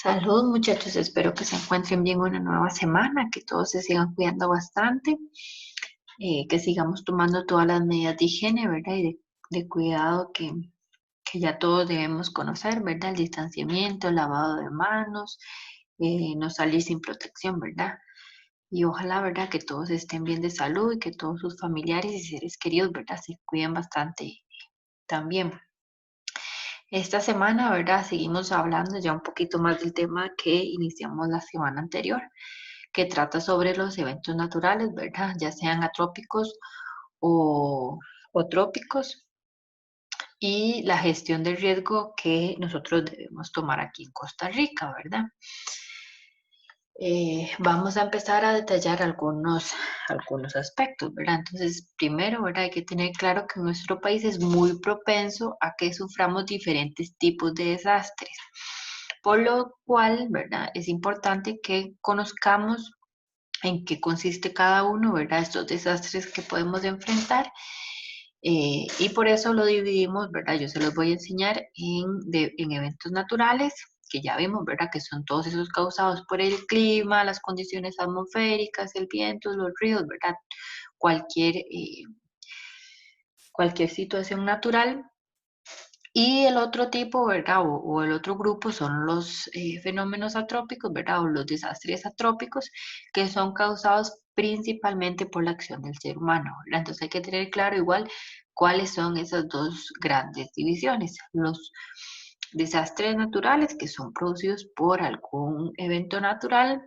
Salud, muchachos, espero que se encuentren bien una nueva semana, que todos se sigan cuidando bastante, que sigamos tomando todas las medidas de higiene, ¿verdad? Y de cuidado que ya todos debemos conocer, ¿verdad? El distanciamiento, el lavado de manos, no salir sin protección, ¿verdad? Y ojalá, ¿verdad? Que todos estén bien de salud y que todos sus familiares y seres queridos, ¿verdad? Se cuiden bastante también. Esta semana, ¿verdad? Seguimos hablando ya un poquito más del tema que iniciamos la semana anterior, que trata sobre los eventos naturales, ¿verdad? Ya sean atrópicos o, o trópicos y la gestión del riesgo que nosotros debemos tomar aquí en Costa Rica, ¿verdad? Vamos a empezar a detallar algunos aspectos, ¿verdad? Entonces, primero, ¿verdad? Hay que tener claro que nuestro país es muy propenso a que suframos diferentes tipos de desastres, por lo cual, ¿verdad? Es importante que conozcamos en qué consiste cada uno, ¿verdad? Estos desastres que podemos enfrentar. Y por eso lo dividimos, ¿verdad? Yo se los voy a enseñar en eventos naturales, que ya vimos, ¿verdad? Que son todos esos causados por el clima, las condiciones atmosféricas, el viento, los ríos, ¿verdad? Cualquier, eh, cualquier situación natural. Y el otro tipo, ¿verdad? O el otro grupo son los fenómenos atrópicos, ¿verdad? O los desastres atrópicos, que son causados principalmente por la acción del ser humano, ¿verdad? Entonces hay que tener claro igual cuáles son esas dos grandes divisiones. Los desastres naturales, que son producidos por algún evento natural,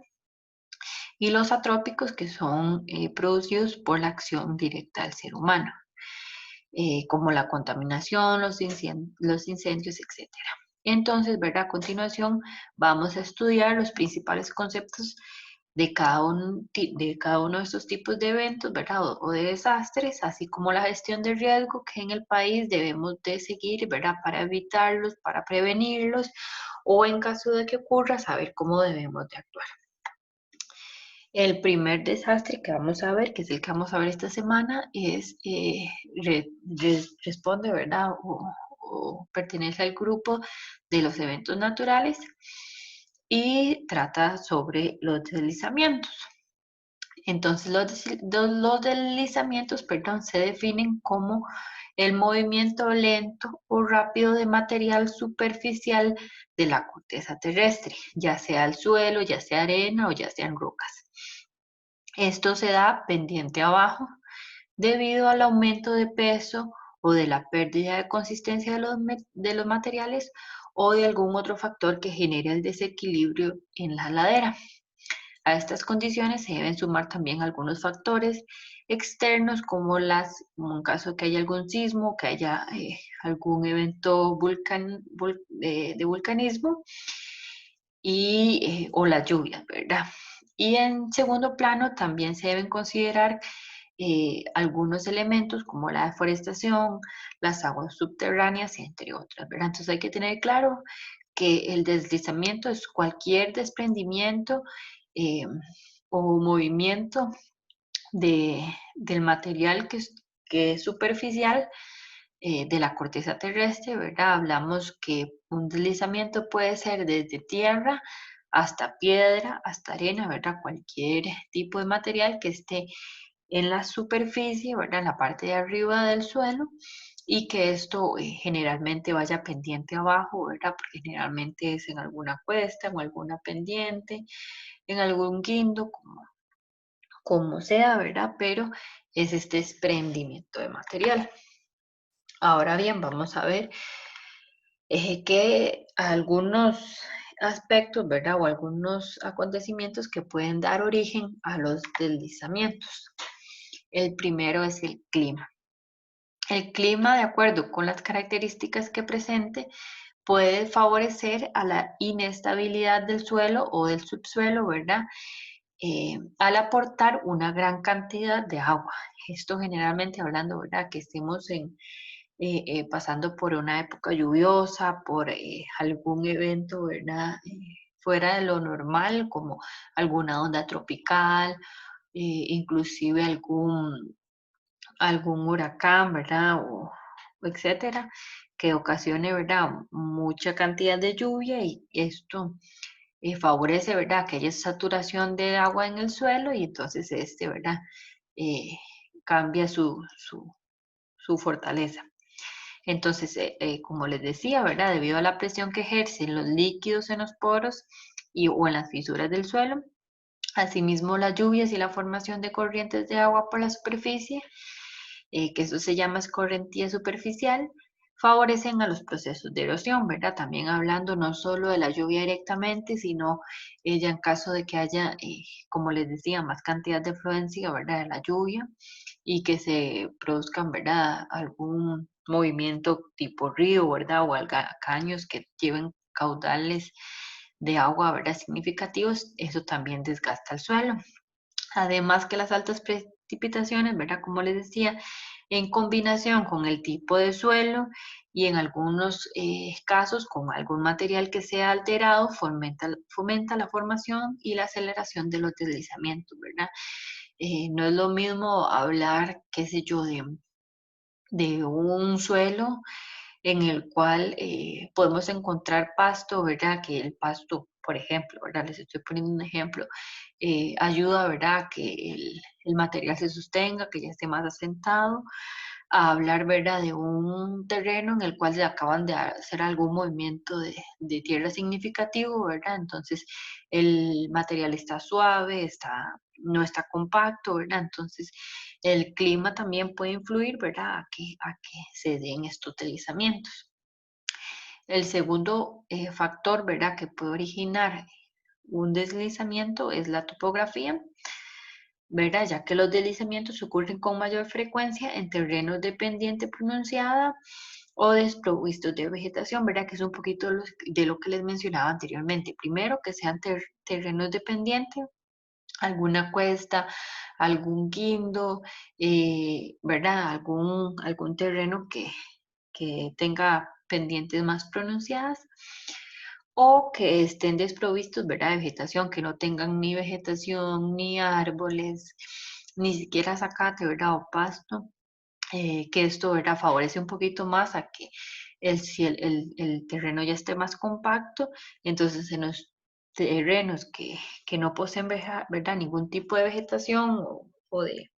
y los atrópicos, que son producidos por la acción directa del ser humano, como la contaminación, los incendios, etcétera. Entonces, ¿verdad? A continuación vamos a estudiar los principales conceptos de cada uno de estos tipos de eventos, ¿verdad? O de desastres, así como la gestión de riesgo que en el país debemos de seguir, ¿verdad? Para evitarlos, para prevenirlos, o en caso de que ocurra, saber cómo debemos de actuar. El primer desastre que vamos a ver, que es el que vamos a ver esta semana, responde, ¿verdad? O pertenece al grupo de los eventos naturales y trata sobre los deslizamientos. Entonces, los deslizamientos, perdón, se definen como el movimiento lento o rápido de material superficial de la corteza terrestre, ya sea al suelo, ya sea arena o ya sean rocas. Esto se da pendiente abajo debido al aumento de peso o de la pérdida de consistencia de los materiales o de algún otro factor que genere el desequilibrio en la ladera. A estas condiciones se deben sumar también algunos factores externos como en caso que haya algún sismo, que haya algún evento de vulcanismo o las lluvias, ¿verdad? Y en segundo plano también se deben considerar algunos elementos como la deforestación, las aguas subterráneas, entre otras, ¿verdad? Entonces hay que tener claro que el deslizamiento es cualquier desprendimiento eh, o movimiento del material que es superficial de la corteza terrestre, ¿verdad? Hablamos que un deslizamiento puede ser desde tierra hasta piedra, hasta arena, ¿verdad? Cualquier tipo de material que esté en la superficie, ¿verdad? En la parte de arriba del suelo y que esto generalmente vaya pendiente abajo, ¿verdad? Porque generalmente es en alguna cuesta, en alguna pendiente, en algún guindo, como sea, ¿verdad? Pero es este desprendimiento de material. Ahora bien, vamos a ver que algunos aspectos, ¿verdad? O algunos acontecimientos que pueden dar origen a los deslizamientos. El primero es el clima. El clima, de acuerdo con las características que presente, puede favorecer a la inestabilidad del suelo o del subsuelo, ¿verdad? Al aportar una gran cantidad de agua. Esto generalmente hablando, ¿verdad? Que estemos pasando por una época lluviosa, por algún evento, ¿verdad? Fuera de lo normal, como alguna onda tropical, inclusive algún huracán, ¿verdad? O etcétera, que ocasione, ¿verdad? Mucha cantidad de lluvia y esto favorece, ¿verdad?, que haya saturación de agua en el suelo y entonces ¿verdad?, cambia su fortaleza. Entonces, como les decía, ¿verdad?, debido a la presión que ejercen los líquidos en los poros o en las fisuras del suelo, asimismo las lluvias y la formación de corrientes de agua por la superficie, que eso se llama escorrentía superficial, favorecen a los procesos de erosión, ¿verdad? También hablando no solo de la lluvia directamente, sino ya en caso de que haya, como les decía, más cantidad de fluencia, ¿verdad?, de la lluvia y que se produzcan, ¿verdad?, algún movimiento tipo río, ¿verdad?, o caños que lleven caudales de agua, ¿verdad?, significativos, eso también desgasta el suelo. Además que las altas precipitaciones, ¿verdad?, como les decía, en combinación con el tipo de suelo y en algunos casos con algún material que sea alterado, fomenta la formación y la aceleración de los deslizamientos, ¿verdad? No es lo mismo hablar, qué sé yo, de un suelo en el cual podemos encontrar pasto, ¿verdad? Que el pasto, por ejemplo, ¿verdad? Les estoy poniendo un ejemplo, ayuda, ¿verdad?, a que el material se sostenga, que ya esté más asentado, a hablar, ¿verdad?, de un terreno en el cual se acaban de hacer algún movimiento de tierra significativo, ¿verdad? Entonces, el material está suave, no está compacto, ¿verdad? Entonces, el clima también puede influir, ¿verdad?, a que se den estos deslizamientos. El segundo factor, ¿verdad?, que puede originar un deslizamiento es la topografía, ¿verdad? Ya que los deslizamientos ocurren con mayor frecuencia en terrenos de pendiente pronunciada o desprovistos de vegetación, ¿verdad? Que es un poquito de lo que les mencionaba anteriormente. Primero, que sean terrenos de pendiente, alguna cuesta, algún guindo, ¿verdad? Algún terreno que tenga pendientes más pronunciadas o que estén desprovistos, ¿verdad?, de vegetación, que no tengan ni vegetación, ni árboles, ni siquiera zacate, ¿verdad?, o pasto, que esto, ¿verdad?, favorece un poquito más a que si el terreno ya esté más compacto, entonces en los terrenos que no poseen, ¿verdad?, ningún tipo de vegetación o de,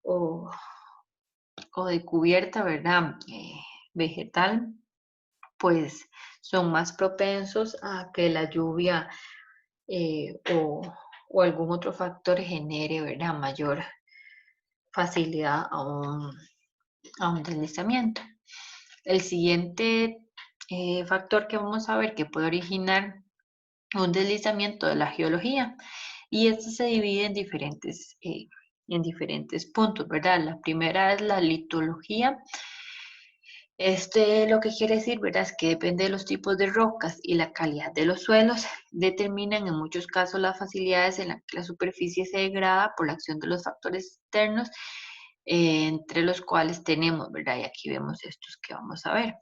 o, o de cubierta, ¿verdad?, vegetal, pues son más propensos a que la lluvia o algún otro factor genere, ¿verdad?, mayor facilidad a un deslizamiento. El siguiente factor que vamos a ver que puede originar un deslizamiento de la geología y este se divide en diferentes puntos, ¿verdad? La primera es la litología. Lo que quiere decir, ¿verdad?, es que depende de los tipos de rocas y la calidad de los suelos, determinan en muchos casos las facilidades en las que la superficie se degrada por la acción de los factores externos, entre los cuales tenemos, ¿verdad? Y aquí vemos estos que vamos a ver.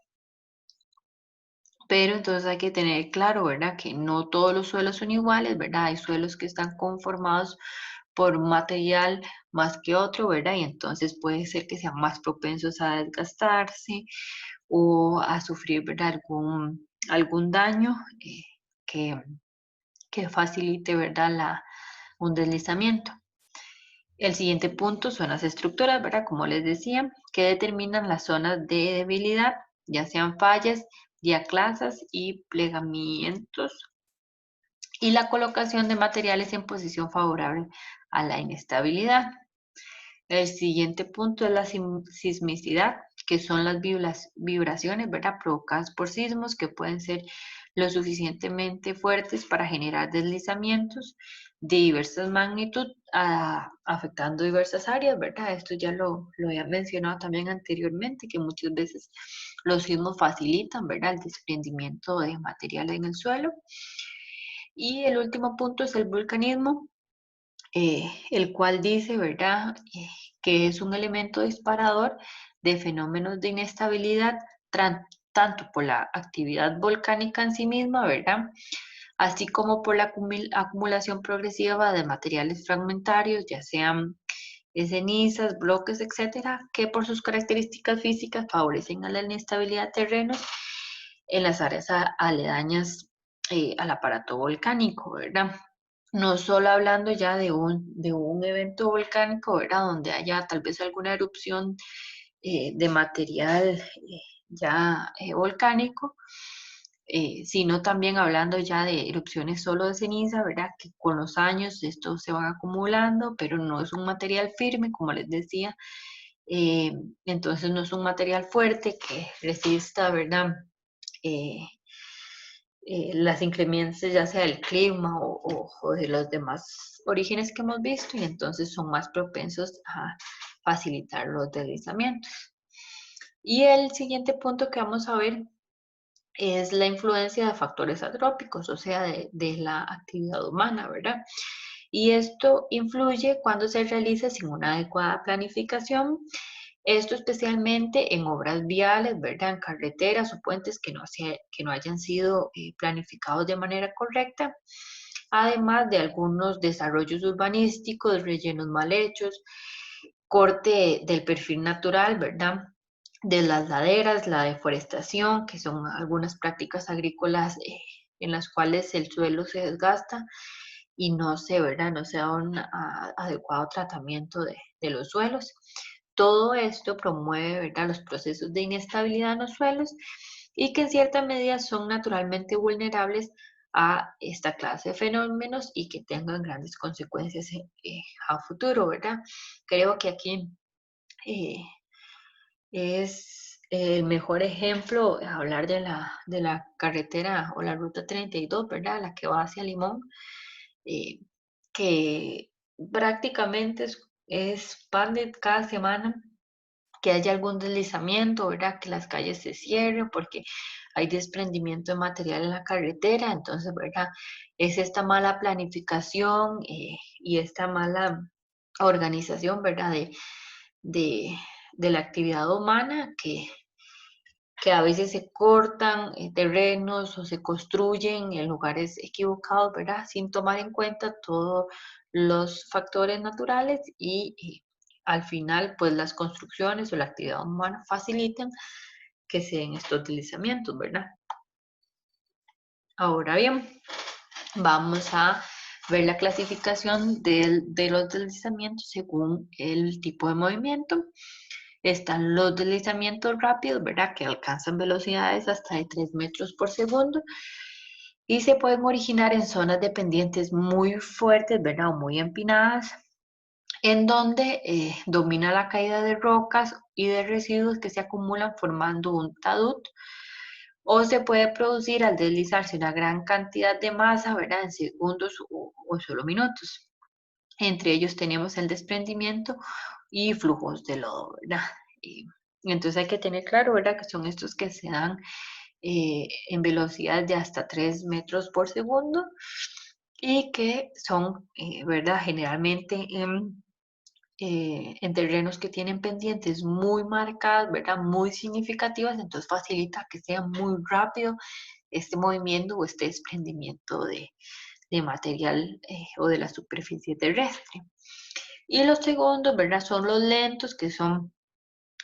Pero entonces hay que tener claro, ¿verdad?, que no todos los suelos son iguales, ¿verdad? Hay suelos que están conformados por un material más que otro, ¿verdad? Y entonces puede ser que sean más propensos a desgastarse o a sufrir, ¿verdad?, algún daño que, que facilite, ¿verdad?, un deslizamiento. El siguiente punto son las estructuras, ¿verdad?, como les decía, que determinan las zonas de debilidad, ya sean fallas, diaclasas y plegamientos, y la colocación de materiales en posición favorable a la inestabilidad. El siguiente punto es la sismicidad, que son las vibraciones, ¿verdad?, provocadas por sismos que pueden ser lo suficientemente fuertes para generar deslizamientos de diversas magnitud, afectando diversas áreas, ¿verdad? Esto ya lo había mencionado también anteriormente, que muchas veces los sismos facilitan, ¿verdad?, el desprendimiento de material en el suelo. Y el último punto es el vulcanismo, el cual dice, ¿verdad?, que es un elemento disparador de fenómenos de inestabilidad, tanto por la actividad volcánica en sí misma, ¿verdad?, así como por la acumulación progresiva de materiales fragmentarios, ya sean cenizas, bloques, etcétera, que por sus características físicas favorecen a la inestabilidad de terrenos en las áreas aledañas al aparato volcánico, ¿verdad? No solo hablando ya de un evento volcánico, ¿verdad? Donde haya tal vez alguna erupción de material ya volcánico, sino también hablando ya de erupciones solo de ceniza, ¿verdad? Que con los años esto se va acumulando, pero no es un material firme, como les decía, eh, entonces no es un material fuerte que resista, ¿verdad? Eh, las inclemencias ya sea del clima o de los demás orígenes que hemos visto y entonces son más propensos a facilitar los deslizamientos. Y el siguiente punto que vamos a ver es la influencia de factores antrópicos, o sea, de la actividad humana, ¿verdad? Y esto influye cuando se realiza sin una adecuada planificación, esto especialmente en obras viales, ¿verdad? En carreteras o puentes que no hayan sido planificados de manera correcta, además de algunos desarrollos urbanísticos, rellenos mal hechos, corte del perfil natural, ¿verdad? De las laderas, la deforestación, que son algunas prácticas agrícolas en las cuales el suelo se desgasta y no se, ¿verdad? No se da un adecuado tratamiento de los suelos. Todo esto promueve, ¿verdad? Los procesos de inestabilidad en los suelos y que en cierta medida son naturalmente vulnerables a esta clase de fenómenos y que tengan grandes consecuencias a futuro, ¿verdad? Creo que aquí eh, es el mejor ejemplo hablar de la carretera o la ruta 32, ¿verdad? La que va hacia Limón, eh, que prácticamente es pan de cada semana que haya algún deslizamiento, ¿verdad? Que las calles se cierren porque hay desprendimiento de material en la carretera, entonces, ¿verdad? Es esta mala planificación y esta mala organización, ¿verdad? De, de la actividad humana que a veces se cortan terrenos o se construyen en lugares equivocados, ¿verdad? Sin tomar en cuenta todos los factores naturales y al final, pues las construcciones o la actividad humana facilitan que se den estos deslizamientos, ¿verdad? Ahora bien, vamos a ver la clasificación de los deslizamientos según el tipo de movimiento. Están los deslizamientos rápidos, ¿verdad? Que alcanzan velocidades hasta de 3 metros por segundo y se pueden originar en zonas de pendientes muy fuertes, ¿verdad? O muy empinadas, en donde domina la caída de rocas y de residuos que se acumulan formando un talud, o se puede producir al deslizarse una gran cantidad de masa, ¿verdad? En segundos o solo minutos. Entre ellos tenemos el desprendimiento y flujos de lodo, ¿verdad? Y entonces hay que tener claro, ¿verdad? Que son estos que se dan en velocidad de hasta 3 metros por segundo y que son, ¿verdad? Generalmente en terrenos que tienen pendientes muy marcadas, ¿verdad? Muy significativas, entonces facilita que sea muy rápido este movimiento o este desprendimiento de material o de la superficie terrestre. Y los segundos, ¿verdad? Son los lentos, que son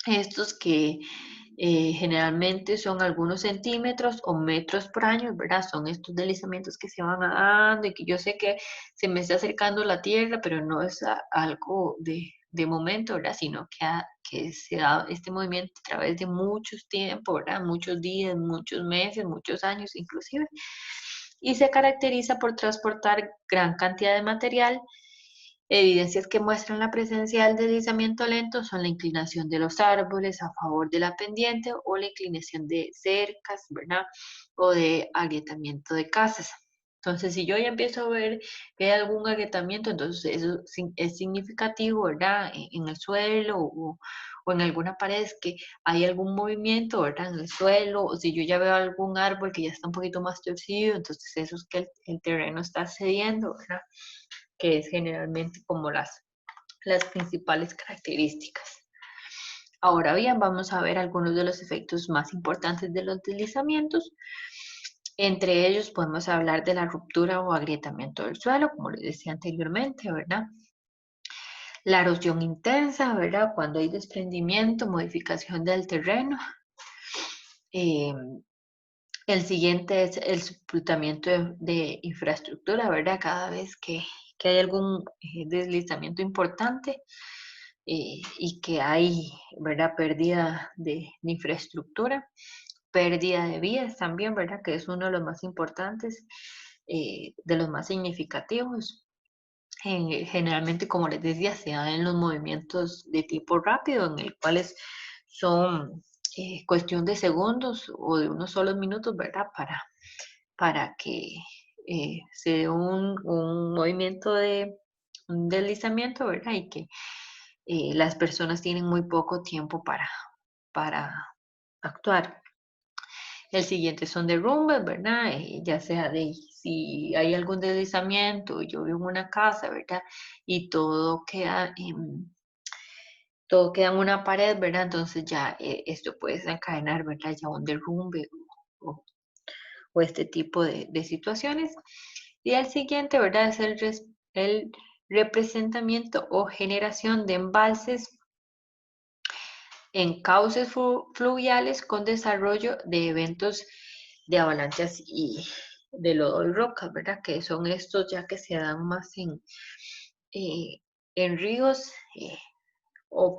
estos que generalmente son algunos centímetros o metros por año, ¿verdad? Son estos deslizamientos que se van dando y que yo sé que se me está acercando la Tierra, pero no es algo de momento, ¿verdad? Sino que se da este movimiento a través de muchos tiempos, ¿verdad? Muchos días, muchos meses, muchos años inclusive. Y se caracteriza por transportar gran cantidad de material. Evidencias que muestran la presencia del deslizamiento lento son la inclinación de los árboles a favor de la pendiente o la inclinación de cercas, ¿verdad? O de agrietamiento de casas. Entonces, si yo ya empiezo a ver que hay algún agrietamiento, entonces eso es significativo, ¿verdad? En el suelo o en alguna pared, es que hay algún movimiento, ¿verdad? En el suelo, o si yo ya veo algún árbol que ya está un poquito más torcido, entonces eso es que el terreno está cediendo, ¿verdad? Que es generalmente como las principales características. Ahora bien, vamos a ver algunos de los efectos más importantes de los deslizamientos. Entre ellos podemos hablar de la ruptura o agrietamiento del suelo, como les decía anteriormente, ¿verdad? La erosión intensa, ¿verdad? Cuando hay desprendimiento, modificación del terreno. Eh, El siguiente es el sepultamiento de infraestructura, ¿verdad? Cada vez que hay algún deslizamiento importante y que hay, ¿verdad? Pérdida de infraestructura, pérdida de vías también, ¿verdad? Que es uno de los más importantes, de los más significativos. Generalmente, como les decía, se dan en los movimientos de tipo rápido, en el cuales son cuestión de segundos o de unos solos minutos, ¿verdad? Para que se dé un movimiento de un deslizamiento, ¿verdad? Y que las personas tienen muy poco tiempo para actuar. El siguiente son derrumbes, ¿verdad? Ya sea de si hay algún deslizamiento, yo vivo en una casa, ¿verdad? Y todo queda en una pared, ¿verdad? Entonces ya esto puede desencadenar, ¿verdad? Ya un derrumbe o, o este tipo de situaciones. Y el siguiente, ¿verdad? Es el representamiento o generación de embalses en cauces fluviales con desarrollo de eventos de avalanchas y de lodo y rocas, ¿verdad? Que son estos ya que se dan más eh, en ríos o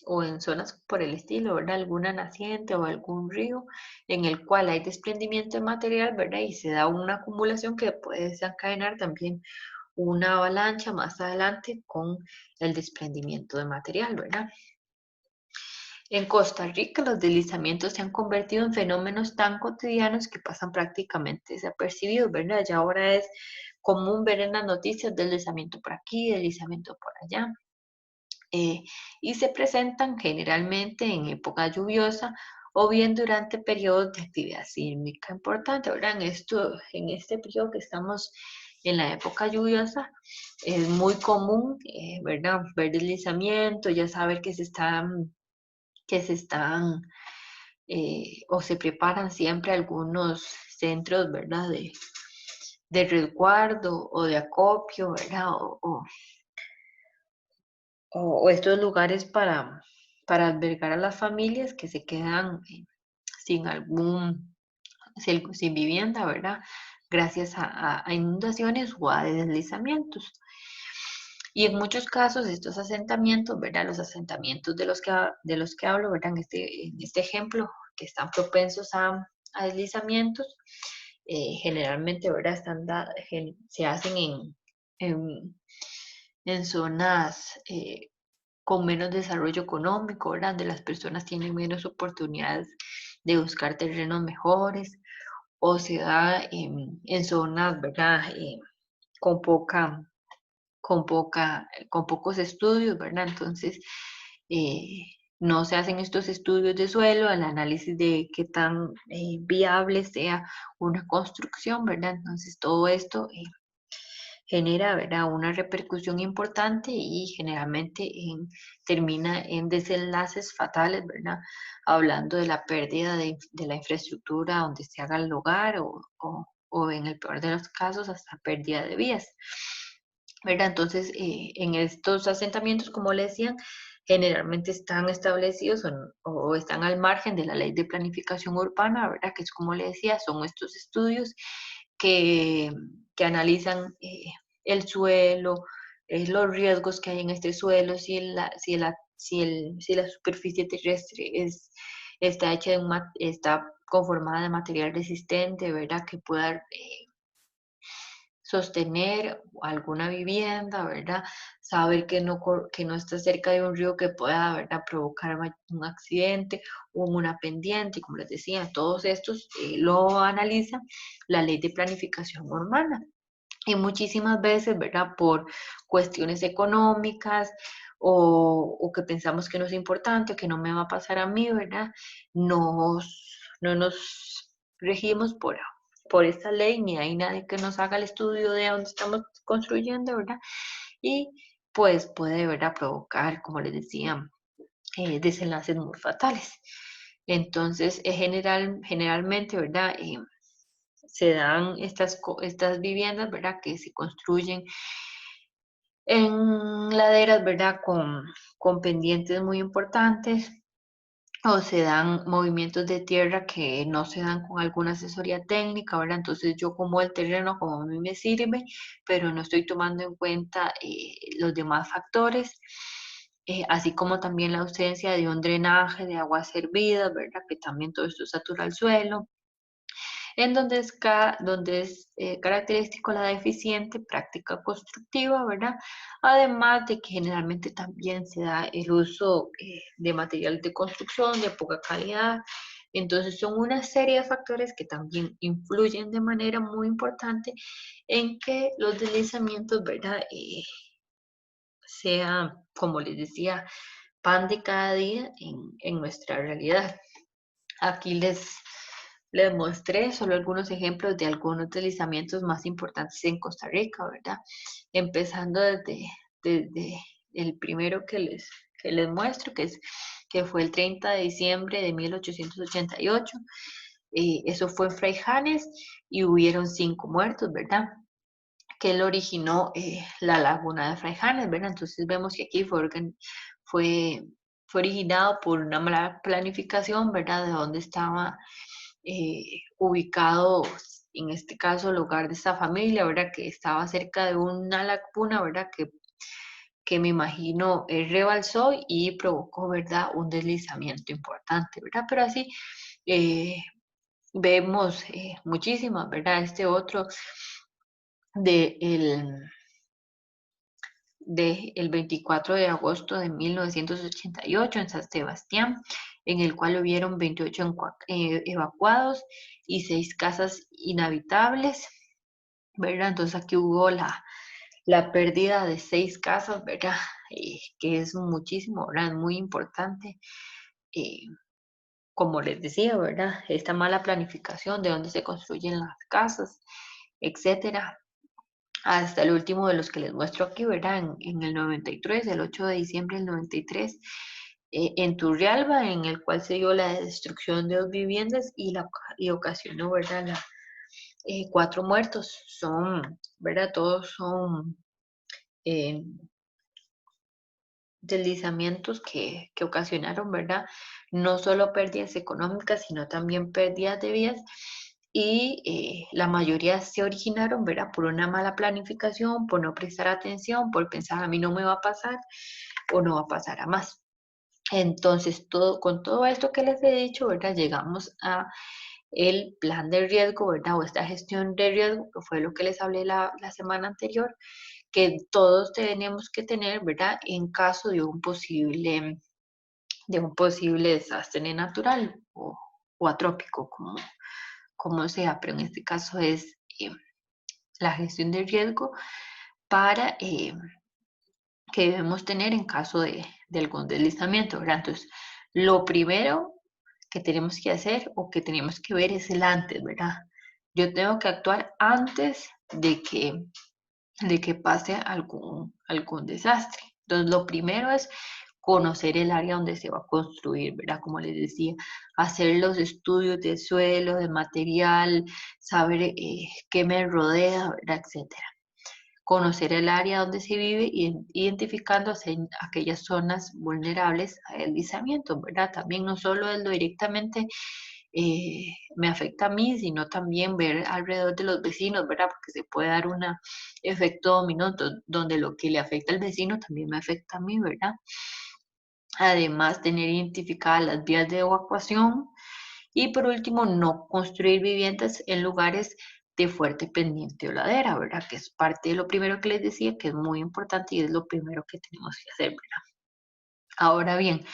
o en zonas por el estilo, ¿verdad? Alguna naciente o algún río en el cual hay desprendimiento de material, ¿verdad? Y se da una acumulación que puede desencadenar también una avalancha más adelante con el desprendimiento de material, ¿verdad? En Costa Rica, los deslizamientos se han convertido en fenómenos tan cotidianos que pasan prácticamente desapercibidos, ¿verdad? Ya ahora es común ver en las noticias deslizamiento por aquí, deslizamiento por allá, eh, y se presentan generalmente en época lluviosa o bien durante periodos de actividad sísmica importante, ¿verdad? En este periodo que estamos en la época lluviosa, es muy común, ¿verdad? Ver deslizamientos, ya saber que se están o se preparan siempre algunos centros, ¿verdad? De resguardo o de acopio, ¿verdad? O estos lugares para albergar a las familias que se quedan sin sin vivienda, ¿verdad? Gracias a inundaciones o a deslizamientos. Y en muchos casos estos asentamientos, ¿verdad? Los asentamientos de los que hablo, ¿verdad? En este ejemplo, que están propensos a deslizamientos, generalmente, ¿verdad? Se hacen en, en zonas con menos desarrollo económico, ¿verdad? Donde las personas tienen menos oportunidades de buscar terrenos mejores o se da en zonas, ¿verdad? Con poca con pocos estudios, ¿verdad? Entonces, eh, no se hacen estos estudios de suelo, el análisis de qué tan viable sea una construcción, ¿verdad? Entonces, todo esto genera, ¿verdad? Una repercusión importante y generalmente termina en desenlaces fatales, ¿verdad? Hablando de la pérdida de la infraestructura donde se haga el hogar o en el peor de los casos hasta pérdida de vías. ¿Verdad? Entonces, en estos asentamientos, como le decían, generalmente están establecidos o están al margen de la ley de planificación urbana, ¿verdad? Que es como le decía, son estos estudios que, que analizan el suelo, los riesgos que hay en este suelo, si la superficie terrestre está conformada de material resistente, ¿verdad? Que pueda sostener alguna vivienda, ¿verdad? Saber que no está cerca de un río que pueda, ¿verdad? Provocar un accidente o una pendiente, y como les decía, todos estos lo analiza la ley de planificación urbana. Y muchísimas veces, ¿verdad? Por cuestiones económicas o que pensamos que no es importante, que no me va a pasar a mí, ¿verdad? No nos regimos por esta ley, ni hay nadie que nos haga el estudio de dónde estamos construyendo, ¿verdad? Y pues puede, ¿verdad? Provocar, como les decía, desenlaces muy fatales. Entonces, generalmente, ¿verdad? Se dan estas viviendas, ¿verdad? Que se construyen en laderas, ¿verdad? Con pendientes muy importantes o se dan movimientos de tierra que no se dan con alguna asesoría técnica, ¿verdad? Entonces yo como el terreno como a mí me sirve, pero no estoy tomando en cuenta los demás factores, así como también la ausencia de un drenaje de aguas servidas, ¿verdad? Que también todo esto satura el suelo, en donde donde es característico la deficiente práctica constructiva, ¿verdad? Además de que generalmente también se da el uso de materiales de construcción de poca calidad. Entonces son una serie de factores que también influyen de manera muy importante en que los deslizamientos, ¿verdad? Sea, como les decía, pan de cada día en nuestra realidad. Aquí les mostré solo algunos ejemplos de algunos deslizamientos más importantes en Costa Rica, ¿verdad? Empezando desde el primero que les muestro, que fue el 30 de diciembre de 1888. Eso fue en Fraijanes y hubieron 5 muertos, ¿verdad? Que lo originó la laguna de Fraijanes, ¿verdad? Entonces vemos que aquí fue, fue originado por una mala planificación, ¿verdad? De dónde estaba ubicado, en este caso, el hogar de esta familia, ¿verdad? Que estaba cerca de una laguna, ¿verdad? Que me imagino rebalsó y provocó, ¿verdad? Un deslizamiento importante, ¿verdad? Pero así eh, vemos muchísimas, ¿verdad? Este otro de el 24 de agosto de 1988 en San Sebastián, en el cual hubieron 28 evacuados y 6 casas inhabitables, ¿verdad? Entonces aquí hubo la pérdida de 6 casas, ¿verdad? Que es muchísimo, ¿verdad? Muy importante. eh, Como les decía, ¿verdad? Esta mala planificación de dónde se construyen las casas, etcétera, hasta el último de los que les muestro aquí, ¿verdad? En el 93, el 8 de diciembre del 93, en Turrialba, en el cual se dio la destrucción de 2 viviendas y ocasionó, ¿verdad? 4 muertos. Son, ¿verdad? Todos son eh, deslizamientos que ocasionaron, ¿verdad? No solo pérdidas económicas, sino también pérdidas de vidas. Y la mayoría se originaron, ¿verdad? Por una mala planificación, por no prestar atención, por pensar a mí no me va a pasar o no va a pasar a más. Entonces, con todo esto que les he dicho, ¿verdad? Llegamos a el plan de riesgo, ¿verdad? O esta gestión de riesgo, que fue lo que les hablé la semana anterior, que todos tenemos que tener, ¿verdad? En caso de un posible desastre natural o atrópico, como sea, pero en este caso es la gestión de riesgo para que debemos tener en caso de algún deslizamiento, ¿verdad? Entonces, lo primero que tenemos que hacer o que tenemos que ver es el antes, ¿verdad? Yo tengo que actuar antes de que pase algún desastre. Entonces, lo primero es conocer el área donde se va a construir, ¿verdad? Como les decía, hacer los estudios de suelo, de material, saber qué me rodea, ¿verdad? Etcétera. Conocer el área donde se vive y identificando aquellas zonas vulnerables a deslizamiento, ¿verdad? También no solo es lo directamente me afecta a mí, sino también ver alrededor de los vecinos, ¿verdad? Porque se puede dar un efecto dominó donde lo que le afecta al vecino también me afecta a mí, ¿verdad? Además, tener identificadas las vías de evacuación y por último, no construir viviendas en lugares de fuerte pendiente o ladera, ¿verdad? Que es parte de lo primero que les decía, que es muy importante y es lo primero que tenemos que hacer, ¿verdad? Ahora bien,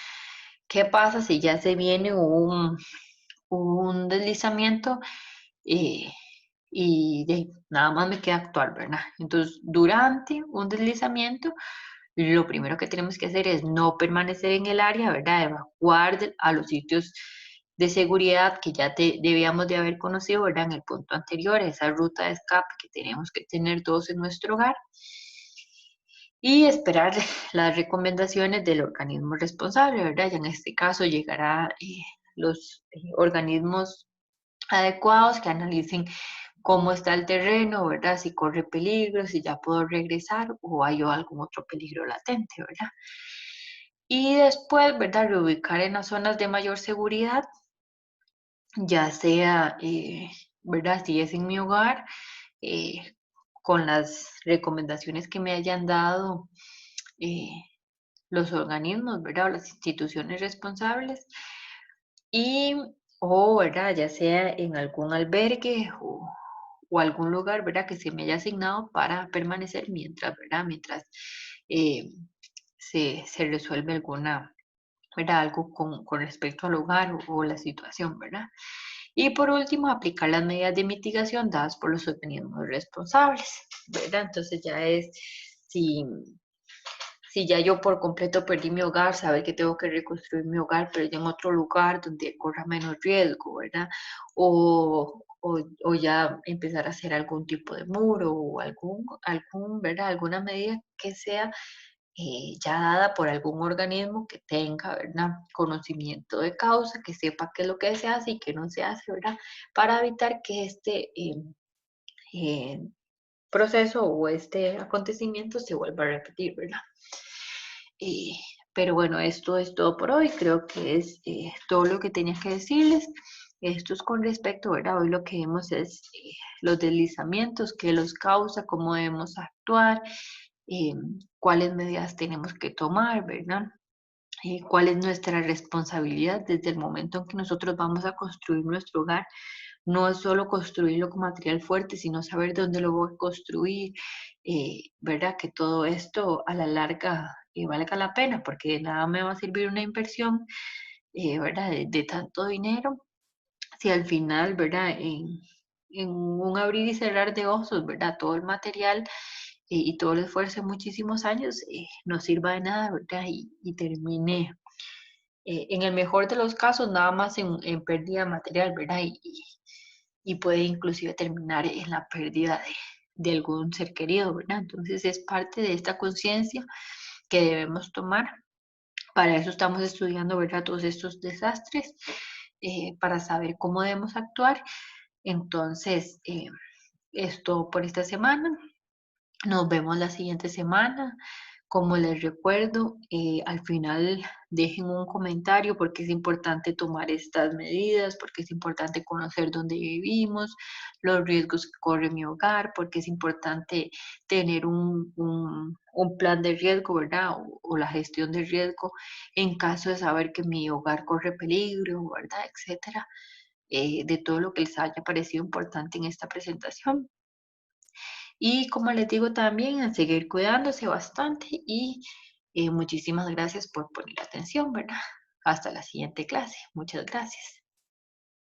¿qué pasa si ya se viene un deslizamiento eh, nada más me queda actuar, ¿verdad? Entonces, durante un deslizamiento, lo primero que tenemos que hacer es no permanecer en el área, ¿verdad? Evacuar a los sitios de seguridad que ya debíamos de haber conocido, ¿verdad? En el punto anterior, esa ruta de escape que tenemos que tener todos en nuestro hogar y esperar las recomendaciones del organismo responsable, ¿verdad? Ya en este caso llegará los organismos adecuados que analicen cómo está el terreno, ¿verdad? Si corre peligro, si ya puedo regresar o hay algún otro peligro latente, ¿verdad? Y después, ¿verdad? Reubicar en las zonas de mayor seguridad, ya sea, ¿verdad? Si es en mi hogar, eh, con las recomendaciones que me hayan dado eh, los organismos, ¿verdad? O las instituciones responsables. Y, o, ¿verdad? Ya sea en algún albergue o algún lugar, ¿verdad? Que se me haya asignado para permanecer mientras, ¿verdad? Mientras eh, se resuelve alguna, ¿verdad? Algo con respecto al hogar o la situación, ¿verdad? Y por último, aplicar las medidas de mitigación dadas por los organismos responsables, ¿verdad? Entonces ya es si si ya yo por completo perdí mi hogar, saber que tengo que reconstruir mi hogar, pero ya en otro lugar donde corra menos riesgo, ¿verdad? O ya empezar a hacer algún tipo de muro o ¿verdad? Alguna medida que sea ya dada por algún organismo que tenga, ¿verdad? Conocimiento de causa, que sepa qué es lo que se hace y qué no se hace, ¿verdad? Para evitar que este eh, proceso o este acontecimiento se vuelva a repetir, ¿verdad? Eh, pero bueno, esto es todo por hoy. Creo que es todo lo que tenía que decirles. Esto es con respecto, ¿verdad? Hoy lo que vemos es los deslizamientos, qué los causa, cómo debemos actuar, eh, cuáles medidas tenemos que tomar, ¿verdad? Cuál es nuestra responsabilidad desde el momento en que nosotros vamos a construir nuestro hogar. No es solo construirlo con material fuerte, sino saber dónde lo voy a construir, ¿verdad? Que todo esto a la larga valga la pena, porque de nada me va a servir una inversión, ¿verdad? De tanto dinero, si al final, ¿verdad? En un abrir y cerrar de ojos, ¿verdad? Todo el material y todo el esfuerzo de muchísimos años no sirva de nada, ¿verdad? Y termine, en el mejor de los casos, nada más en pérdida material, ¿verdad? Y puede inclusive terminar en la pérdida de algún ser querido, ¿verdad? Entonces es parte de esta conciencia que debemos tomar. Para eso estamos estudiando, ¿verdad? Todos estos desastres, para saber cómo debemos actuar. Entonces, esto por esta semana. Nos vemos la siguiente semana. Como les recuerdo, al final dejen un comentario porque es importante tomar estas medidas, porque es importante conocer dónde vivimos, los riesgos que corre mi hogar, porque es importante tener un plan de riesgo, ¿verdad? O la gestión de riesgo en caso de saber que mi hogar corre peligro, ¿verdad? Etcétera. De todo lo que les haya parecido importante en esta presentación. Y como les digo también, a seguir cuidándose bastante y muchísimas gracias por poner atención, ¿verdad? Hasta la siguiente clase. Muchas gracias.